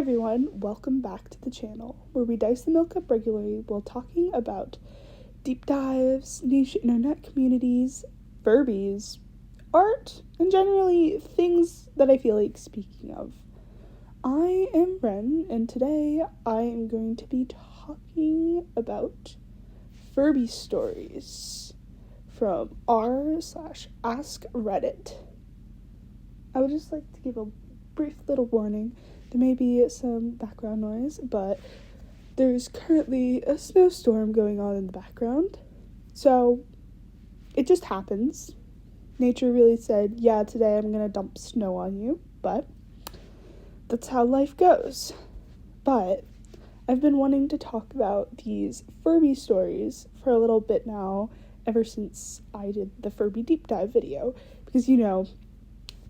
everyone, welcome back to the channel, where we dice the milk up regularly while talking about deep dives, niche internet communities, Furbies, art, and generally things that I feel like speaking of. I am Ren, and today I am going to be talking about Furby stories from r/ask Reddit. I would just like to give a brief little warning. There may be some background noise, but there's currently a snowstorm going on in the background. So it just happens. Nature really said, yeah, today I'm going to dump snow on you, but that's how life goes. But I've been wanting to talk about these Furby stories for a little bit now, ever since I did the Furby deep dive video, because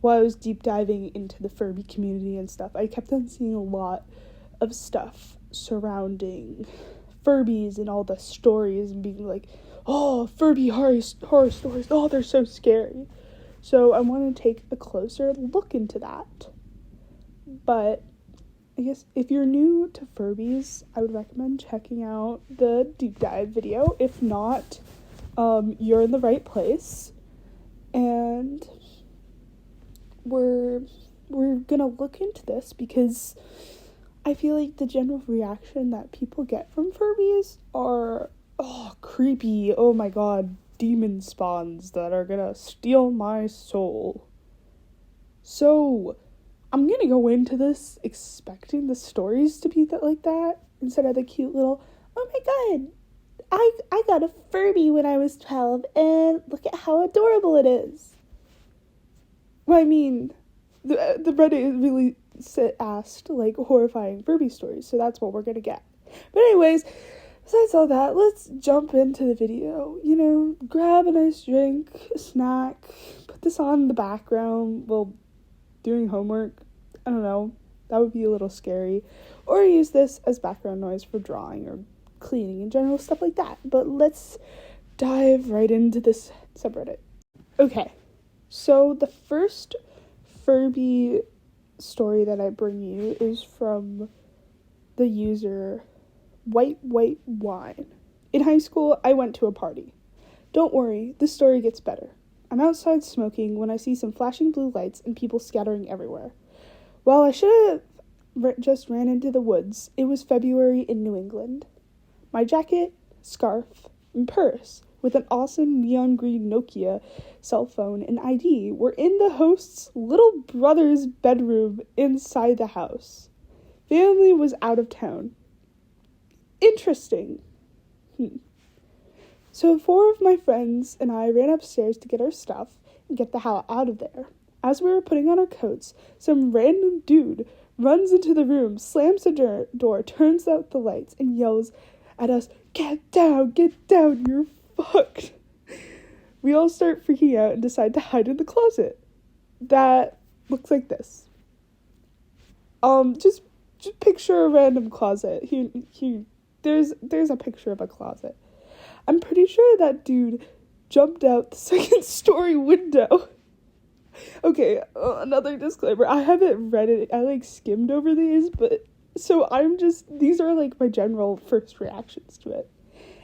while I was deep diving into the Furby community and stuff, I kept on seeing a lot of stuff surrounding Furbies and all the stories and being like, oh, Furby horror stories, oh, they're so scary. So I want to take a closer look into that. But I guess if you're new to Furbies, I would recommend checking out the deep dive video. If not, you're in the right place. And we're gonna look into this because I feel like the general reaction that people get from Furbies are, oh, creepy, oh my god, demon spawns that are gonna steal my soul. So I'm gonna go into this expecting the stories to be like that instead of the cute little, oh my god, I got a Furby when I was 12 and look at how adorable it is. Well, I mean, the Reddit really asked, like, horrifying Furby stories, so that's what we're gonna get. But anyways, besides all that, let's jump into the video. Grab a nice drink, a snack, put this on in the background while doing homework. I don't know, that would be a little scary. Or use this as background noise for drawing or cleaning in general, stuff like that. But let's dive right into this subreddit. Okay. So the first Furby story that I bring you is from the user White Wine. In high school, I went to a party. Don't worry, this story gets better. I'm outside smoking when I see some flashing blue lights and people scattering everywhere. While I should have just ran into the woods, it was February in New England. My jacket, scarf, and purse with an awesome neon green Nokia cell phone and ID were in the host's little brother's bedroom inside the house. Family was out of town. Interesting. So 4 of my friends and I ran upstairs to get our stuff and get the hell out of there. As we were putting on our coats, some random dude runs into the room, slams the door, turns out the lights, and yells at us, get down, you're fucked. We all start freaking out and decide to hide in the closet. That looks like this. Just picture a random closet. Here, there's a picture of a closet. I'm pretty sure that dude jumped out the second story window. Okay, another disclaimer. I haven't read it. I skimmed over these, but so these are my general first reactions to it.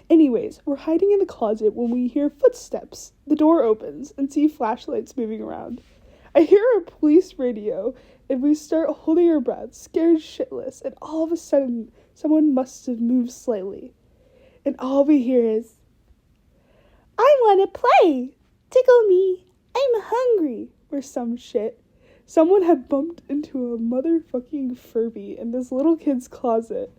Anyways, we're hiding in the closet when we hear footsteps. The door opens and see flashlights moving around. I hear a police radio and we start holding our breath, scared shitless, and all of a sudden, someone must have moved slightly. And all we hear is, I want to play! Tickle me! I'm hungry! Or some shit. Someone had bumped into a motherfucking Furby in this little kid's closet.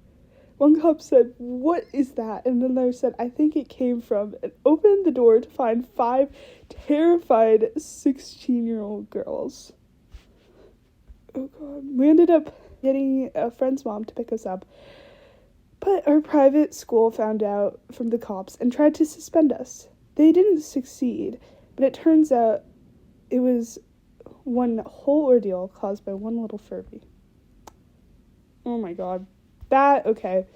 One cop said, what is that? And another said, I think it came from, and opened the door to find 5 terrified 16-year-old girls. Oh god. We ended up getting a friend's mom to pick us up. But our private school found out from the cops and tried to suspend us. They didn't succeed, but it turns out it was one whole ordeal caused by one little Furby. Oh my god. Okay.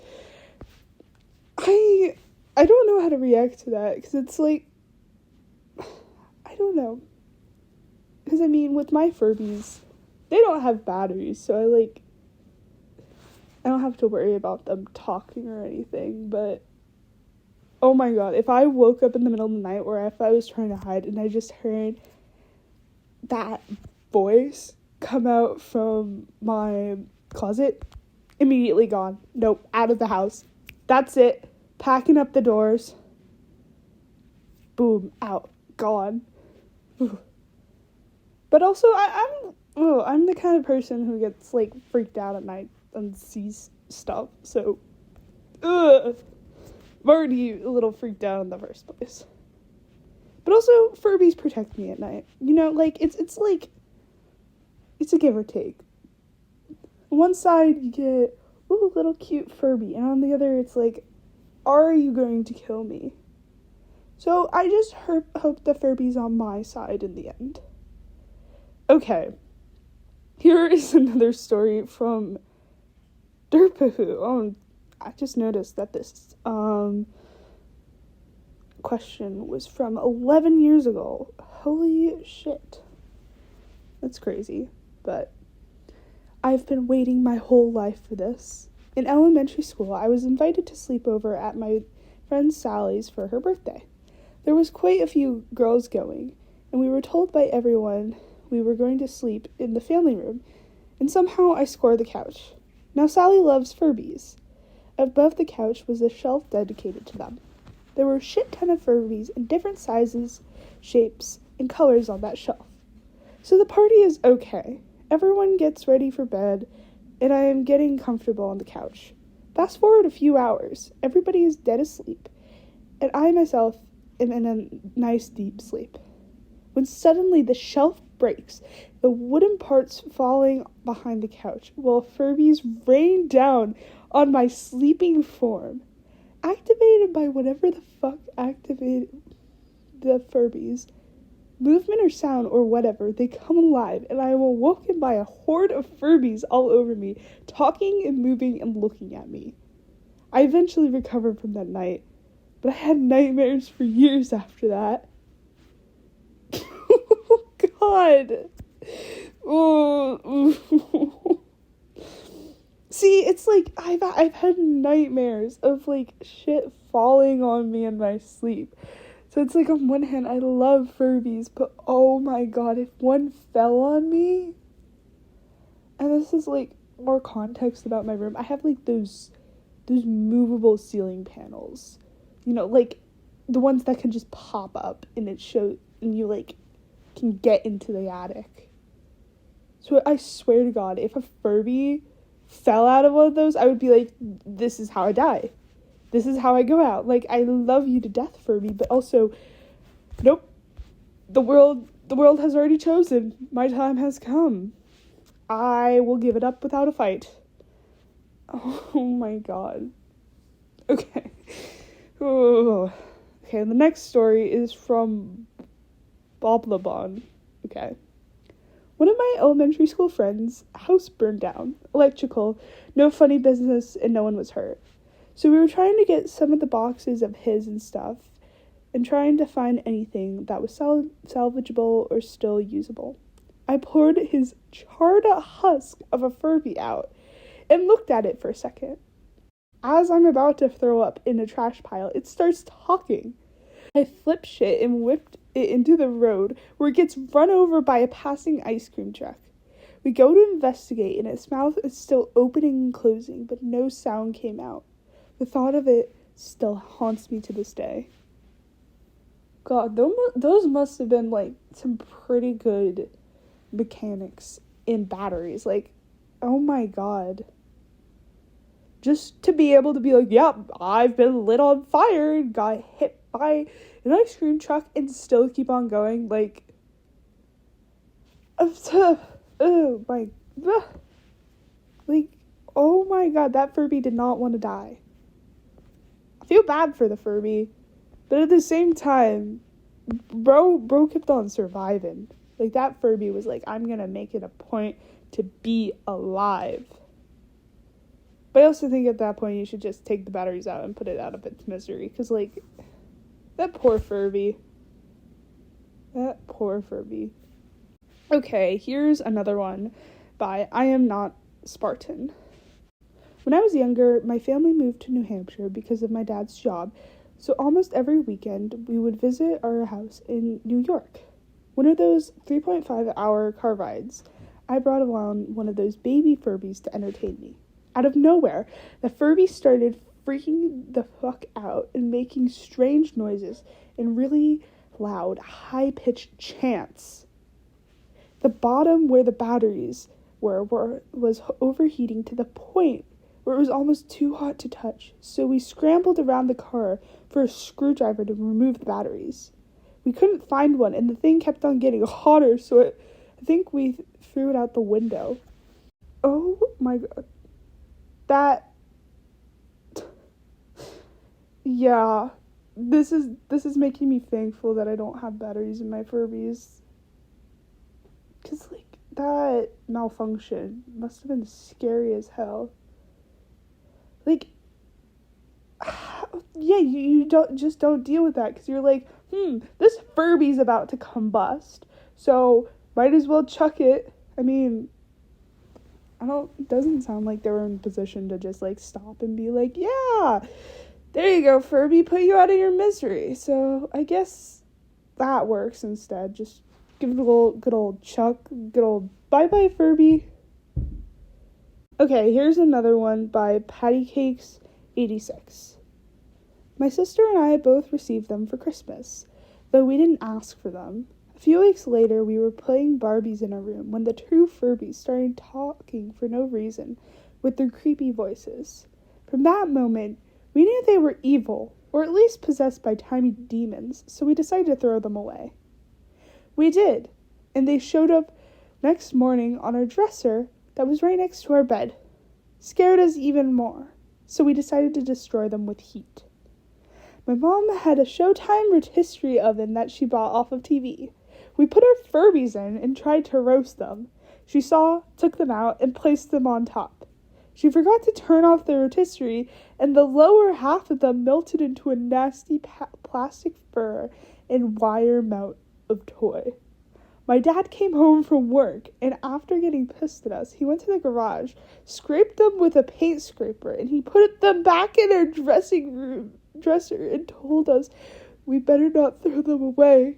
I don't know how to react to that, because it's I don't know. Because, with my Furbies, they don't have batteries, so don't have to worry about them talking or anything, but oh my god, if I woke up in the middle of the night or if I was trying to hide and I just heard that voice come out from my closet, immediately gone. Nope, out of the house. That's it. Packing up the doors. Boom, out, gone. But also, I'm the kind of person who gets, like, freaked out at night and sees stuff, so, I'm already a little freaked out in the first place. But also, Furbies protect me at night. You know, like, it's like, it's a give or take. On one side, you get, ooh, little cute Furby, and on the other, it's like, are you going to kill me? So, I just hope the Furby's on my side in the end. Okay. Here is another story from Derpahoo. Oh, I just noticed that this, question was from 11 years ago. Holy shit. That's crazy, but I've been waiting my whole life for this. In elementary school, I was invited to sleep over at my friend Sally's for her birthday. There was quite a few girls going, and we were told by everyone we were going to sleep in the family room, and somehow I scored the couch. Now Sally loves Furbies. Above the couch was a shelf dedicated to them. There were a shit ton of Furbies in different sizes, shapes, and colors on that shelf. So the party is okay. Everyone gets ready for bed, and I am getting comfortable on the couch. Fast forward a few hours. Everybody is dead asleep, and I myself am in a nice deep sleep. When suddenly the shelf breaks, the wooden parts falling behind the couch, while Furbies rain down on my sleeping form. Activated by whatever the fuck activated the Furbies. Movement or sound or whatever, they come alive, and I am awoken by a horde of Furbies all over me, talking and moving and looking at me. I eventually recovered from that night, but I had nightmares for years after that. Oh, God. Oh. See, it's like, I've had nightmares of, like, shit falling on me in my sleep. So it's like, on one hand, I love Furbies, but oh my god, if one fell on me... And this is, like, more context about my room. I have, like, those movable ceiling panels. You know, like, the ones that can just pop up and it shows, and you, like, can get into the attic. So I swear to God, if a Furby fell out of one of those, I would be like, this is how I die. This is how I go out. Like, I love you to death, Furby, but also, nope. The world has already chosen. My time has come. I will give it up without a fight. Oh my god. Okay. Oh. Okay, the next story is from Boblabon. Okay. One of my elementary school friends' house burned down. Electrical, no funny business, and no one was hurt. So we were trying to get some of the boxes of his and stuff, and trying to find anything that was salvageable or still usable. I poured his charred husk of a Furby out, and looked at it for a second. As I'm about to throw up in a trash pile, it starts talking. I flip shit and whipped it into the road, where it gets run over by a passing ice cream truck. We go to investigate, and its mouth is still opening and closing, but no sound came out. The thought of it still haunts me to this day. God, those must have been, like, some pretty good mechanics in batteries. Like, oh my god. Just to be able to be like, yep, I've been lit on fire and got hit by an ice cream truck and still keep on going, like, oh my, like, oh my god, that Furby did not want to die. I feel bad for the Furby, but at the same time, bro kept on surviving. Like, that Furby was like, I'm gonna make it a point to be alive. But I also think at that point you should just take the batteries out and put it out of its misery. Because, like, that poor Furby. That poor Furby. Okay, here's another one by I Am Not Spartan. When I was younger, my family moved to New Hampshire because of my dad's job, so almost every weekend we would visit our house in New York. One of those 3.5-hour car rides, I brought along one of those baby Furbies to entertain me. Out of nowhere, the Furby started freaking the fuck out and making strange noises and really loud, high-pitched chants. The bottom where the batteries was overheating to the point where it was almost too hot to touch, so we scrambled around the car for a screwdriver to remove the batteries. We couldn't find one, and the thing kept on getting hotter, so I think we threw it out the window. Oh my god. Yeah. This is making me thankful that I don't have batteries in my Furbies. 'Cause, that malfunction must have been scary as hell. Yeah, you don't deal with that, because you're like, this Furby's about to combust, so might as well chuck it. I mean, it doesn't sound like they were in a position to just, stop and be like, yeah, there you go, Furby, put you out of your misery. So I guess that works instead. Just give it a good old chuck, good old bye-bye, Furby. Okay, here's another one by Pattycakes86. My sister and I both received them for Christmas, though we didn't ask for them. A few weeks later, we were playing Barbies in our room when the two Furbies started talking for no reason with their creepy voices. From that moment, we knew they were evil, or at least possessed by tiny demons, so we decided to throw them away. We did, and they showed up next morning on our dresser that was right next to our bed. Scared us even more, so we decided to destroy them with heat. My mom had a Showtime rotisserie oven that she bought off of TV. We put our Furbies in and tried to roast them. She saw, took them out, and placed them on top. She forgot to turn off the rotisserie, and the lower half of them melted into a nasty plastic fur and wire mount of toy. My dad came home from work, and after getting pissed at us, he went to the garage, scraped them with a paint scraper, and he put them back in our dresser and told us we better not throw them away.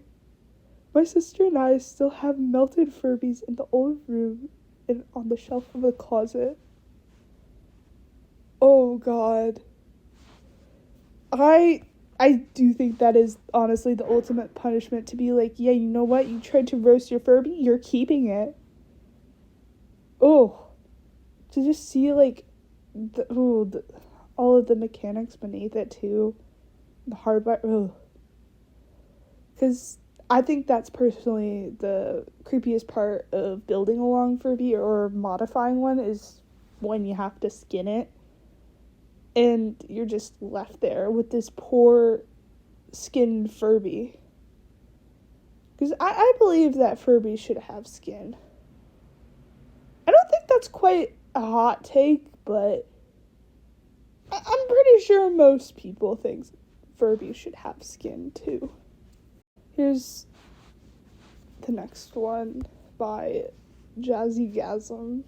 My sister and I still have melted Furbies in the old room and on the shelf of the closet. Oh god. I do think that is honestly the ultimate punishment, to be like, yeah, you know what? You tried to roast your Furby, you're keeping it. Oh. To just see, all of the mechanics beneath it, too. The hardware. Ugh. Because I think that's personally the creepiest part of building a long Furby or modifying one, is when you have to skin it. And you're just left there with this poor skinned Furby. Because I believe that Furby should have skin. I don't think that's quite a hot take, but I'm pretty sure most people think Furby should have skin too. Here's the next one by Jazzygasm.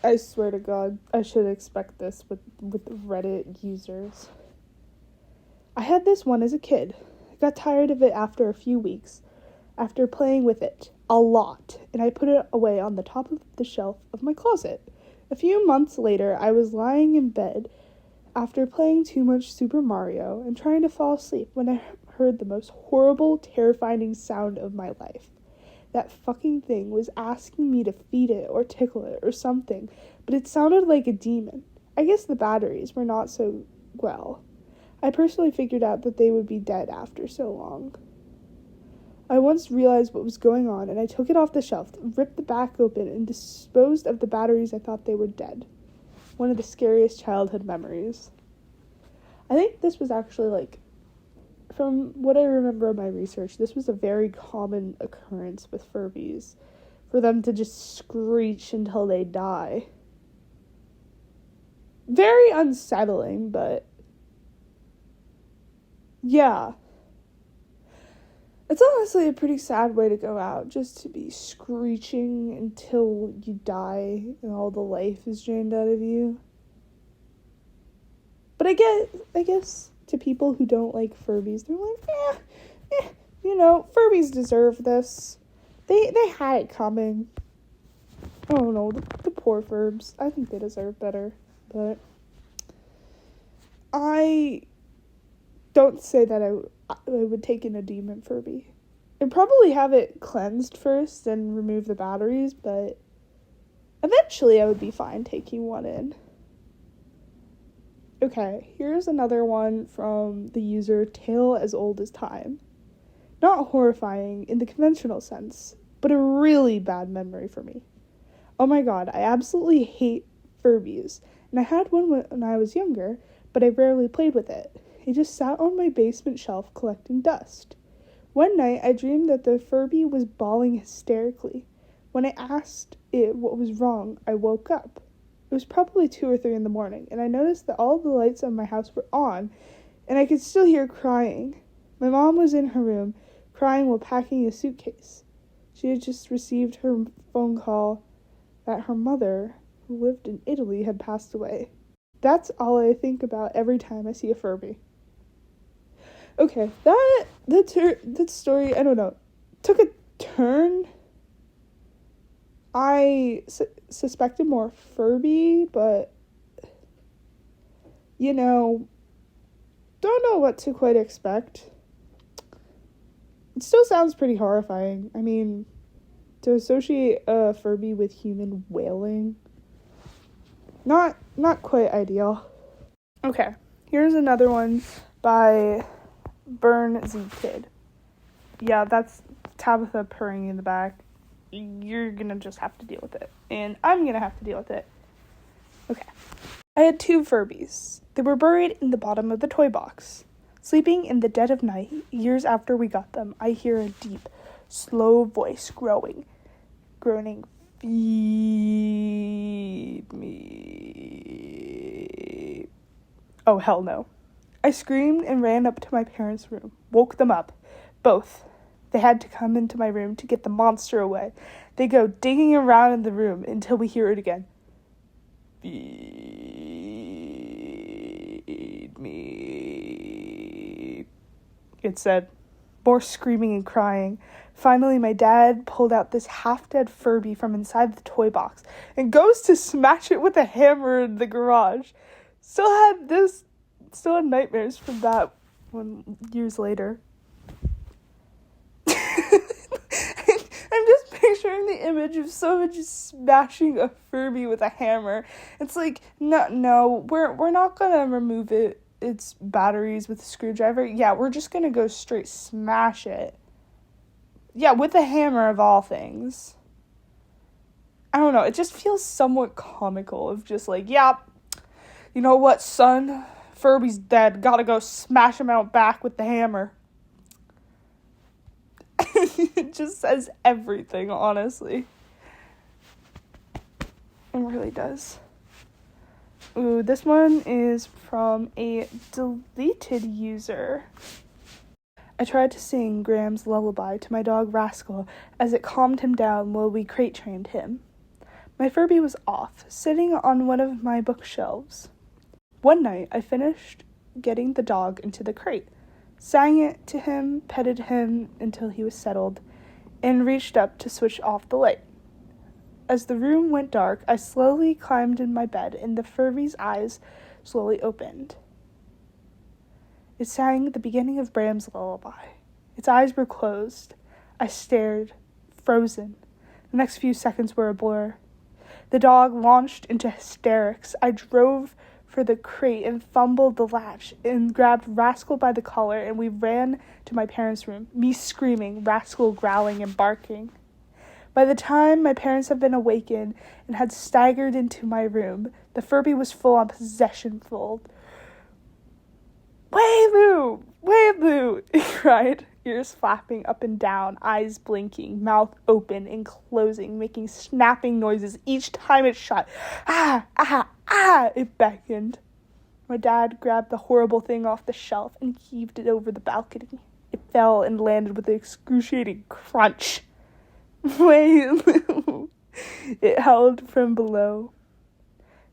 I swear to God, I should expect this with Reddit users. I had this one as a kid. I got tired of it after a few weeks, after playing with it a lot, and I put it away on the top of the shelf of my closet. A few months later, I was lying in bed after playing too much Super Mario and trying to fall asleep when I heard the most horrible, terrifying sound of my life. That fucking thing was asking me to feed it or tickle it or something, but it sounded like a demon. I guess the batteries were not so well. I personally figured out that they would be dead after so long. I once realized what was going on, and I took it off the shelf, ripped the back open, and disposed of the batteries I thought they were dead. One of the scariest childhood memories. I think this was actually, from what I remember of my research, this was a very common occurrence with Furbies, for them to just screech until they die. Very unsettling, but yeah. It's honestly a pretty sad way to go out, just to be screeching until you die and all the life is drained out of you. But I guess to people who don't like Furbies, they're like, Furbies deserve this. They had it coming. I don't know, the poor Furbs. I think they deserve better, but I don't say that I would take in a demon Furby. I'd probably have it cleansed first and remove the batteries, but eventually I would be fine taking one in. Okay, here's another one from the user Tale as Old as Time. Not horrifying in the conventional sense, but a really bad memory for me. Oh my god, I absolutely hate Furbies, and I had one when I was younger, but I rarely played with it. It just sat on my basement shelf collecting dust. One night, I dreamed that the Furby was bawling hysterically. When I asked it what was wrong, I woke up. It was probably 2 or 3 in the morning, and I noticed that all the lights on my house were on, and I could still hear crying. My mom was in her room, crying while packing a suitcase. She had just received her phone call that her mother, who lived in Italy, had passed away. That's all I think about every time I see a Furby. Okay, that story, I don't know, took a turn. I suspected more Furby, but, don't know what to quite expect. It still sounds pretty horrifying. I mean, to associate a Furby with human wailing, not quite ideal. Okay, here's another one by Burn Z Kid. Yeah, that's Tabitha purring in the back. You're gonna just have to deal with it, and I'm gonna have to deal with it. Okay. I had 2 Furbies. They were buried in the bottom of the toy box. Sleeping in the dead of night, years after we got them, I hear a deep, slow voice groaning, "Feed me." Oh, hell no. I screamed and ran up to my parents' room, woke them up, both. They had to come into my room to get the monster away. They go digging around in the room until we hear it again. "Feed me," it said. More screaming and crying. Finally, my dad pulled out this half-dead Furby from inside the toy box and goes to smash it with a hammer in the garage. Still had nightmares from that one years later. I'm just picturing the image of someone just smashing a Furby with a hammer. It's like, no, we're not gonna remove its batteries with a screwdriver. Yeah, we're just gonna go straight smash it. Yeah, with a hammer of all things. I don't know, it just feels somewhat comical of just like, yeah, you know what, son? Furby's dead. Gotta go smash him out back with the hammer. It just says everything, honestly. It really does. Ooh, this one is from a deleted user. I tried to sing Graham's lullaby to my dog Rascal as it calmed him down while we crate trained him. My Furby was off, sitting on one of my bookshelves. One night, I finished getting the dog into the crate, sang it to him, petted him until he was settled, and reached up to switch off the light. As the room went dark, I slowly climbed in my bed, and the Furby's eyes slowly opened. It sang the beginning of Bram's lullaby. Its eyes were closed. I stared, frozen. The next few seconds were a blur. The dog launched into hysterics. I drove for the crate and fumbled the latch and grabbed Rascal by the collar, and we ran to my parents' room, me screaming, Rascal growling and barking. By the time my parents had been awakened and had staggered into my room, the Furby was full on possession mode. "Wayloo! Wayloo!" it cried, ears flapping up and down, eyes blinking, mouth open and closing, making snapping noises each time it shut. "Ah! Ah! Ah!" it beckoned. My dad grabbed the horrible thing off the shelf and heaved it over the balcony. It fell and landed with an excruciating crunch. Way it held from below.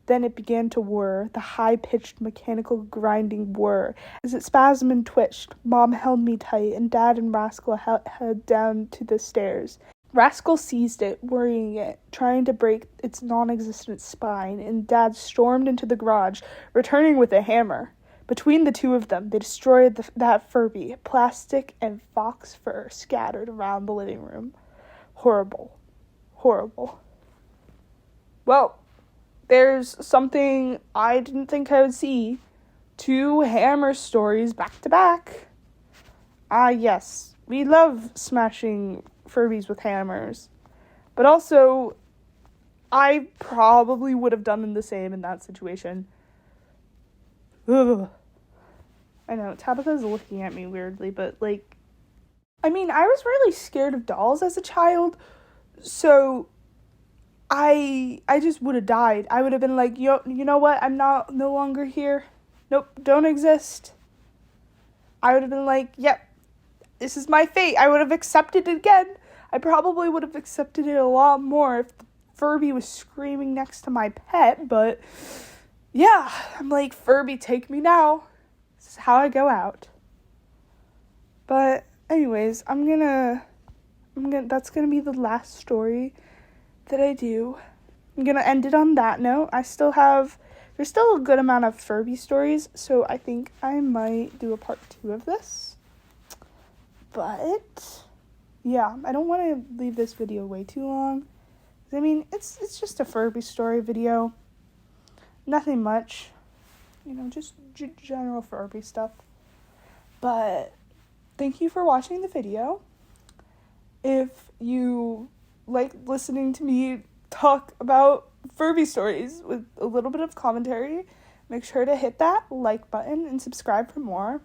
Then it began to whir, the high-pitched mechanical grinding whir. As it spasmed and twitched, Mom held me tight, and Dad and Rascal headed down to the stairs. Rascal seized it, worrying it, trying to break its non-existent spine, and Dad stormed into the garage, returning with a hammer. Between the two of them, they destroyed that Furby, plastic and fox fur scattered around the living room. Horrible. Horrible. Well, there's something I didn't think I would see. 2 hammer stories back to back. Yes, we love smashing Furbies with hammers. But also, I probably would have done the same in that situation. Ugh. I know, Tabitha's looking at me weirdly, but I was really scared of dolls as a child, so I just would have died. I would have been like, you know what? I'm no longer here. Nope, don't exist. I would have been like, yep, this is my fate. I would have accepted it again. I probably would have accepted it a lot more if the Furby was screaming next to my pet, but yeah, I'm like, Furby, take me now. This is how I go out. But anyways, that's gonna be the last story that I do. I'm gonna end it on that note. There's still a good amount of Furby stories, so I think I might do a part 2 of this. But yeah, I don't want to leave this video way too long. It's just a Furby story video. Nothing much. Just general Furby stuff. But thank you for watching the video. If you like listening to me talk about Furby stories with a little bit of commentary, make sure to hit that like button and subscribe for more.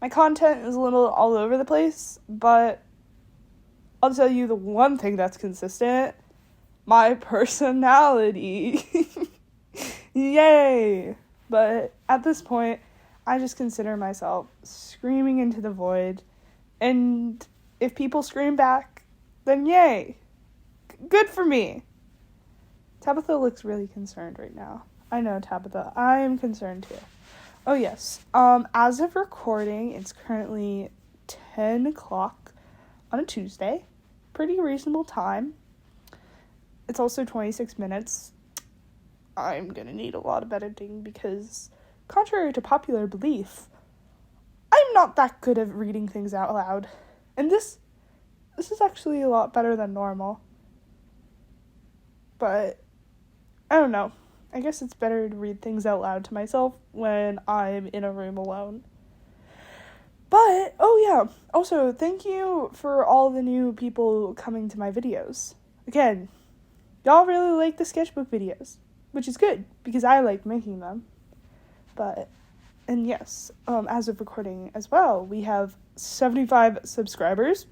My content is a little all over the place, but I'll tell you the one thing that's consistent: my personality. Yay! But at this point, I just consider myself screaming into the void, and if people scream back, then yay! Good for me! Tabitha looks really concerned right now. I know, Tabitha. I am concerned too. Oh, yes. As of recording, it's currently 10 o'clock on a Tuesday. Pretty reasonable time. It's also 26 minutes. I'm gonna need a lot of editing because, contrary to popular belief, I'm not that good at reading things out loud. And this is actually a lot better than normal. But I don't know. I guess it's better to read things out loud to myself when I'm in a room alone. But, oh yeah, also, thank you for all the new people coming to my videos. Again, y'all really like the sketchbook videos, which is good, because I like making them. And yes, as of recording as well, we have 75 subscribers,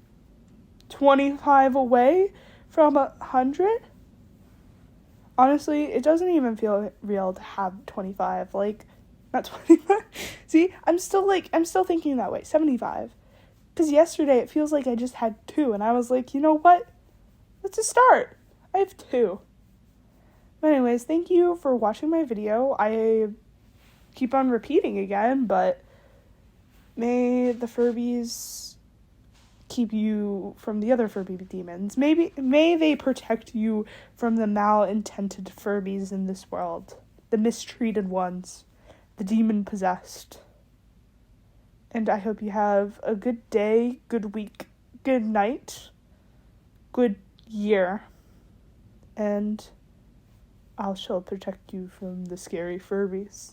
25 away from 100. Honestly, it doesn't even feel real to have 25, not 25. See, I'm still thinking that way, 75. Because yesterday it feels like I just had 2, and I was like, you know what? Let's just start. I have 2. But anyways, thank you for watching my video. I keep on repeating again, but may the Furbies keep you from the other Furby demons. May they protect you from the malintended Furbies in this world. The mistreated ones. The demon-possessed. And I hope you have a good day, good week, good night, good year. And I shall protect you from the scary Furbies.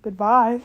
Goodbye.